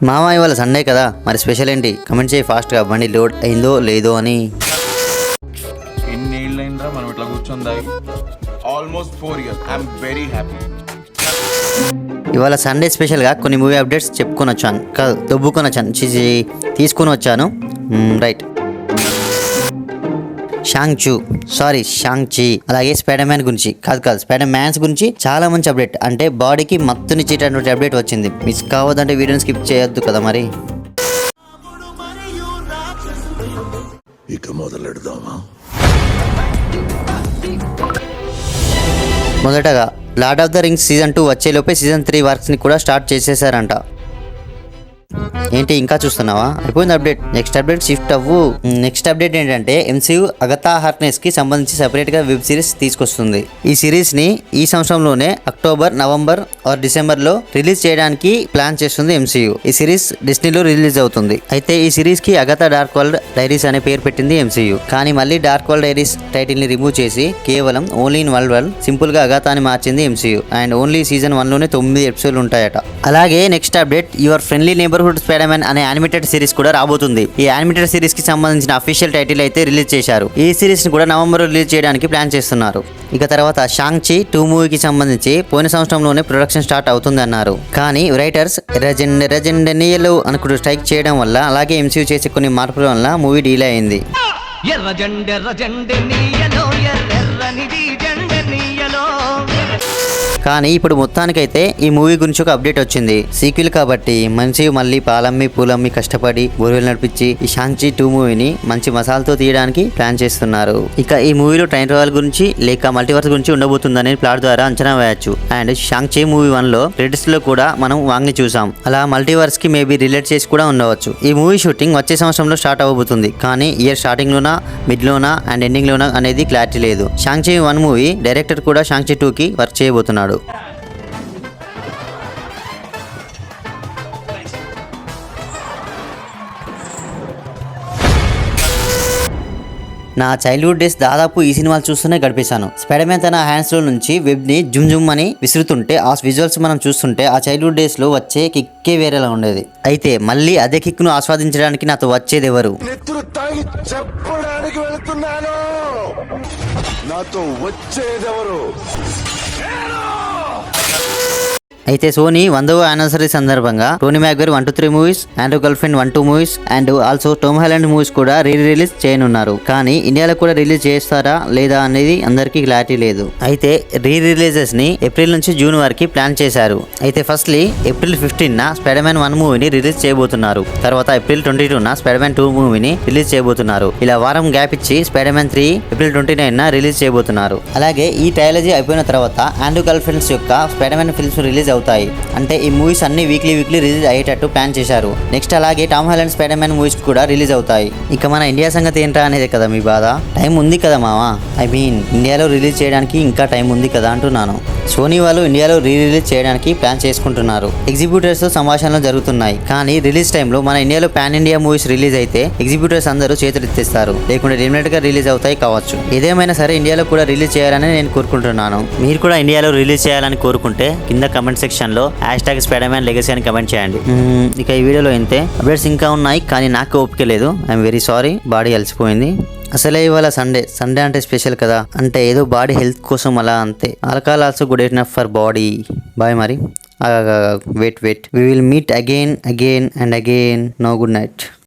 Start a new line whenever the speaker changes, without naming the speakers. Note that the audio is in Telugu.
మామ ఇవాళ సండే కదా, మరి స్పెషల్ ఏంటి? కమెంట్ చేయి ఫాస్ట్గా, బండి లోడ్ అయిందో లేదో అని.
ఎన్నేళ్ళైందా మనం ఇట్లా కూర్చుందా? Almost 4 years. I'm very happy.
ఇవాళ సండే స్పెషల్గా కొన్ని మూవీ అప్డేట్స్ చెప్పుకొని వచ్చాను, కాదు దొబ్బుకొని వచ్చాను, తీసుకొని వచ్చాను. రైట్, షాంగ్-చి, అలాగే స్పైడర్ మ్యాన్ గురించి కాదు స్పైడర్ మ్యాన్స్ గురించి చాలా మంచి అప్డేట్, అంటే బాడీకి మత్తునిచ్చేటటువంటి అప్డేట్ వచ్చింది. మిస్ కావద్దంటే వీడియోని స్కిప్ చేయొద్దు కదా మరి.
ఇక మొదలెడదామా?
మొదటగా Lord of the Rings season 2 వచ్చేలోపే సీజన్ 3 వర్క్స్ని కూడా స్టార్ట్ చేసేసారంట. ఏంటి ఇంకా చూస్తున్నావా? అయిపోయింది అప్డేట్. నెక్స్ట్ అప్డేట్ షిఫ్ట్ అవ్వు. నెక్స్ట్ అప్డేట్ ఏంటంటే ఎంసీయూ అగతా హార్క్నెస్ కి సంబంధించి సెపరేట్ గా వెబ్ సిరీస్ తీసుకొస్తుంది. ఈ సిరీస్ ని ఈ సంవత్సరంలోనే అక్టోబర్, నవంబర్ ఆర్ డిసెంబర్ లో రిలీజ్ చేయడానికి ప్లాన్ చేస్తుంది ఎంసీయూ. ఈ సిరీస్ డిస్నీలో రిలీజ్ అవుతుంది. అయితే ఈ సిరీస్ కి అగతా డార్క్ వరల్డ్ డైరీస్ అనే పేరు పెట్టింది ఎంసీయూ. కానీ మళ్ళీ డార్క్ వరల్డ్ డైరీస్ టైటిల్ ని రిమూవ్ చేసి కేవలం ఓన్లీ ఇన్ వరల్డ్ సింపుల్ గా అగతా అని మార్చింది ఎంసీయూ. అండ్ ఓన్లీ సీజన్ 1 లోనే 9 ఎపిసోడ్లు ఉంటాయట. అలాగే next update your friendly neighbourhood spider man అనే యానిమేటెడ్ సిరీస్ కూడా రాబోతుంది. ఈ యానిమేటెడ్ సిరీస్ కి సంబంధించిన అఫీషియల్ టైటిల్ అయితే రిలీజ్ చేశారు. ఈ సిరీస్ ని కూడా నవంబర్ రిలీజ్ చేయడానికి ప్లాన్ చేస్తున్నారు. ఇక తర్వాత షాంగ్-చి 2 మూవీకి సంబంధించి పోయిన సంవత్సరంలోనే ప్రొడక్షన్ స్టార్ట్ అవుతుంది అన్నారు. కానీ రైటర్స్ రెజెండెనియలు అనుకుంటూ స్ట్రైక్ చేయడం వల్ల, అలాగే ఎంసీయూ చేసే కొన్ని మార్పుల వల్ల మూవీ డీలే అయింది. కానీ ఇప్పుడు మొత్తానికైతే ఈ మూవీ గురించి ఒక అప్డేట్ వచ్చింది. సీక్వెల్ కాబట్టి మంచి మళ్ళీ పాలమ్మి పూలమ్మి కష్టపడి బోర్వెల్ నడిపించి ఈ షాంగ్-చి 2 మూవీని మంచి మసాలాతో తీయడానికి ప్లాన్ చేస్తున్నారు. ఇక ఈ మూవీలో టైం ట్రావెల్ గురించి లేక మల్టీవర్స్ గురించి ఉండబోతుందని ప్లాట్ ద్వారా అంచనా వేయచ్చు. అండ్ షాంగ్-చి మూవీ 1 లో క్రెడిట్స్ లో కూడా మనం వాంగ్ని చూసాం. అలా మల్టీవర్స్ కి మేబీ రిలేట్ చేసి కూడా ఉండవచ్చు. ఈ మూవీ షూటింగ్ వచ్చే సంవత్సరంలో స్టార్ట్ అవ్వబోతుంది. కానీ ఇయర్ స్టార్టింగ్ లోనా, మిడ్ లోనా అండ్ ఎండింగ్ లోనా అనేది క్లారిటీ లేదు. షాంగ్-చి 1 మూవీ డైరెక్టర్ కూడా షాంగ్-చి 2 కి వర్క్ చేయబోతున్నాడు. నా చైల్డ్హుడ్ డేస్ దాదాపు ఈ సినిమాలు చూస్తూనే గడిపేశాను. స్పైడర్ మ్యాన్ తన హ్యాండ్స్ లో నుంచి వెబ్ ని జుమ్ అని విసురుతుంటే ఆ విజువల్స్ మనం చూస్తుంటే ఆ చైల్డ్హుడ్ డేస్ లో వచ్చే కిక్కే వేరేలా ఉండేది. అయితే మళ్ళీ అదే కిక్ ను ఆస్వాదించడానికి నాతో వచ్చేది ఎవరు?
నాతో వచ్చేదెవరు?
అయితే సోనీ 100వ యానివర్సరీ సందర్భంగా Tobey Maguire 1 to 3 movies, Andrew girlfriend 1 2 movies and also Tom Holland movies కూడా రిలీజ్ చేయనున్నారు. కానీ ఇండియాలో కూడా రిలీజ్ చేస్తారా లేదా అనేది అందరికీ క్లారిటీ లేదు. అయితే రిలీజెస్ ని ఏప్రిల్ నుంచి జూన్ వరకు ప్లాన్ చేశారు. అయితే ఫస్ట్లీ ఏప్రిల్ 15న స్పైడర్ మ్యాన్ 1 మూవీని రిలీజ్ చేయబోతున్నారు. తర్వాత ఏప్రిల్ 22న స్పైడర్ మ్యాన్ 2 మూవీని రిలీజ్ చేయబోతున్నారు. ఇలా వారం గ్యాప్ ఇచ్చి స్పైడర్ మ్యాన్ 3 ఏప్రిల్ 29న రిలీజ్ చేయబోతున్నారు. అలాగే ఈ ట్రైలజీ అయిపోయిన తర్వాత ఆండ్రూ గర్ల్ఫ్రెండ్స్ యొక్క స్పైడర్ మ్యాన్ ఫిల్మ్స్ రిలీజ్ అవుతాయి. అంటే ఈ మూవీస్ అన్ని వీక్లీ రిలీజ్ అయ్యేటట్టు ప్లాన్ చేశారు. నెక్స్ట్ అలాగే Tom Holland Spider Man movies కూడా రిలీజ్ అవుతాయి. ఇక మన ఇండియా సంగతి ఏంటా అనేది కదా మీ బాధ. టైం ఉంది కదా మావా, ఐ మీన్ ఇండియాలో రిలీజ్ చేయడానికి ఇంకా టైం ఉంది కదా అంటున్నాను. సోనీ వాళ్ళు ఇండియాలో రిలీజ్ చేయడానికి ప్లాన్ చేసుకుంటున్నారు. ఎగ్జిబ్యూటర్స్ తో సంభాషణలు జరుగుతున్నాయి. కానీ రిలీజ్ టైంలో మన ఇండియాలో పాన్ ఇండియా మూవీస్ రిలీజ్ అయితే ఎగ్జిబ్యూటర్స్ అందరూ చేతులెత్తేస్తారు, లేకుంటే లిమిటెడ్ గా రిలీజ్ అవుతాయి కావచ్చు. ఏదేమైనా సరే ఇండియాలో కూడా రిలీజ్ చేయాలని నేను కోరుకుంటున్నాను. మీరు కూడా ఇండియాలో రిలీజ్ చేయాలని కోరుకుంటే కింద కమెంట్ సెక్షన్ లో #స్పైడర్మ్యాన్ లెగసీ అని కమెంట్ చేయండి. ఇక ఈ వీడియోలో ఇంతే. అప్డేట్స్ ఇంకా ఉన్నాయి కానీ నాకు ఓపిక లేదు. ఐఎమ్ వెరీ సారీ, బాడీ అలసిపోయింది. అసలే ఇవాళ సండే అంటే స్పెషల్ కదా, అంటే ఏదో బాడీ హెల్త్ కోసం అలా అంతే. Alcohol also good enough for body. Bye మరి. Wait we will meet again and again. No good night.